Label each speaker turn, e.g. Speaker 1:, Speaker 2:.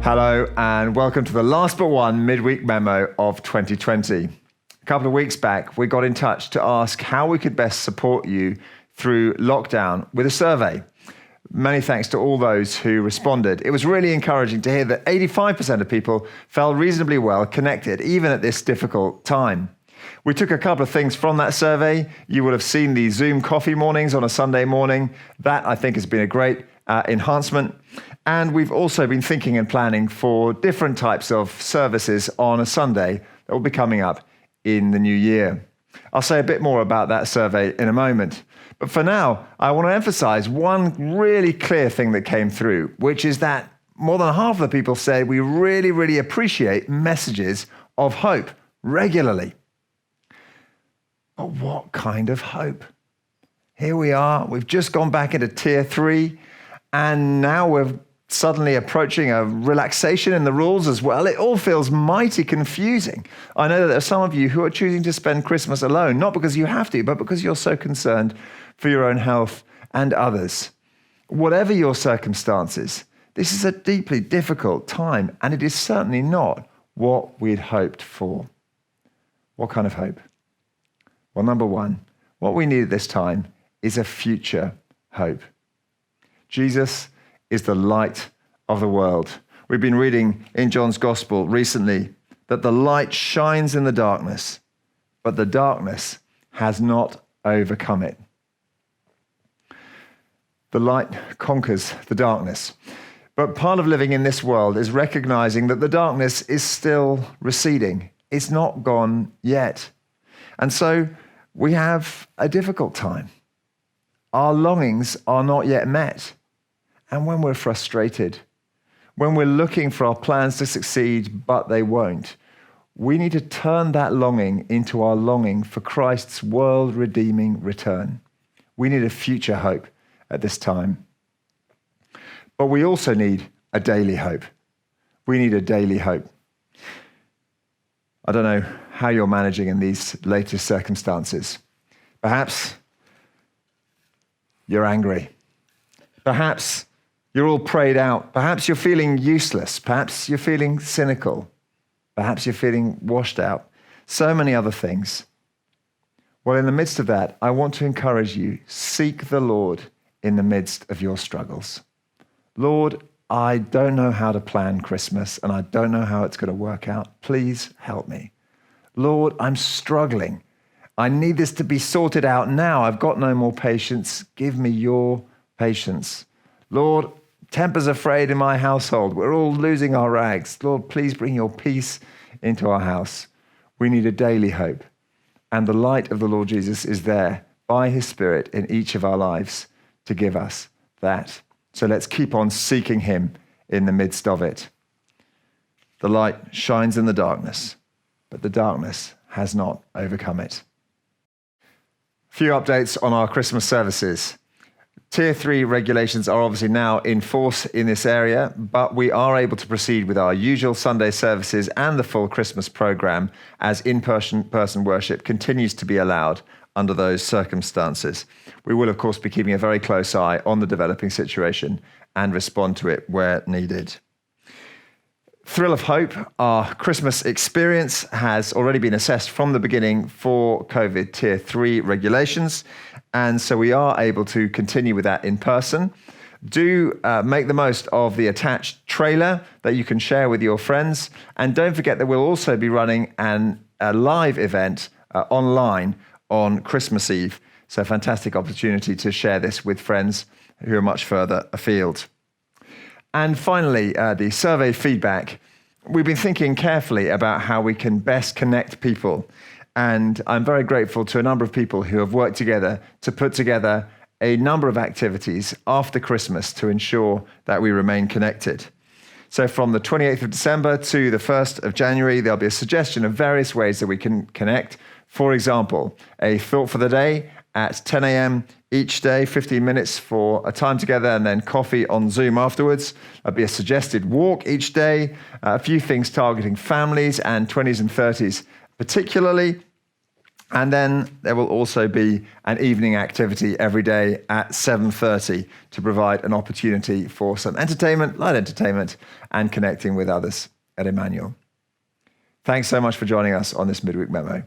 Speaker 1: Hello and welcome to the last but one Midweek Memo of 2020. A couple of weeks back, we got in touch to ask how we could best support you through lockdown with a survey. Many thanks to all those who responded. It was really encouraging to hear that 85% of people felt reasonably well connected, even at this difficult time. We took a couple of things from that survey. You would have seen the Zoom coffee mornings on a Sunday morning. That, I think, has been a great enhancement. And we've also been thinking and planning for different types of services on a Sunday that will be coming up in the new year. I'll say a bit more about that survey in a moment. But for now, I want to emphasize one really clear thing that came through, which is that more than half of the people said we really appreciate messages of hope regularly. But what kind of hope? Here we are, we've just gone back into tier 3, and now we're suddenly approaching a relaxation in the rules as well. It all feels mighty confusing. I know that there are some of you who are choosing to spend Christmas alone, not because you have to, but because you're so concerned for your own health and others. Whatever your circumstances, this is a deeply difficult time, and it is certainly not what we'd hoped for. What kind of hope? Well, number one, what we need at this time is a future hope. Jesus is the light of the world. We've been reading in John's Gospel recently that the light shines in the darkness, but the darkness has not overcome it. The light conquers the darkness. But part of living in this world is recognizing that the darkness is still receding. It's not gone yet. And so we have a difficult time. Our longings are not yet met. And when we're frustrated, when we're looking for our plans to succeed, but they won't, we need to turn that longing into our longing for Christ's world-redeeming return. We need a future hope at this time. But we also need a daily hope. We need a daily hope. I don't know how you're managing in these latest circumstances. Perhaps you're angry. Perhaps you're all prayed out. Perhaps you're feeling useless. Perhaps you're feeling cynical. Perhaps you're feeling washed out. So many other things. Well, in the midst of that, I want to encourage you, seek the Lord in the midst of your struggles. Lord, I don't know how to plan Christmas, and I don't know how it's going to work out. Please help me. Lord, I'm struggling. I need this to be sorted out now. I've got no more patience. Give me your patience. Lord, tempers are frayed in my household. We're all losing our rags. Lord, please bring your peace into our house. We need a daily hope. And the light of the Lord Jesus is there by his Spirit in each of our lives to give us that. So let's keep on seeking him in the midst of it. The light shines in the darkness, but the darkness has not overcome it. A few updates on our Christmas services. Tier 3 regulations are obviously now in force in this area, but we are able to proceed with our usual Sunday services and the full Christmas program as in-person worship continues to be allowed under those circumstances. We will, of course, be keeping a very close eye on the developing situation and respond to it where needed. Thrill of Hope, our Christmas experience, has already been assessed from the beginning for COVID Tier 3 regulations, and so we are able to continue with that in person. Do make the most of the attached trailer that you can share with your friends, and don't forget that we'll also be running a live event online on Christmas Eve, so a fantastic opportunity to share this with friends who are much further afield. And finally, the survey feedback. We've been thinking carefully about how we can best connect people. And I'm very grateful to a number of people who have worked together to put together a number of activities after Christmas to ensure that we remain connected. So from the 28th of December to the 1st of January, there'll be a suggestion of various ways that we can connect. For example, a thought for the day at 10 a.m. each day, 15 minutes for a time together, and then coffee on Zoom afterwards. There'll be a suggested walk each day, a few things targeting families and 20s and 30s particularly. And then there will also be an evening activity every day at 7:30 to provide an opportunity for some entertainment, light entertainment, and connecting with others at Emmanuel. Thanks so much for joining us on this Midweek Memo.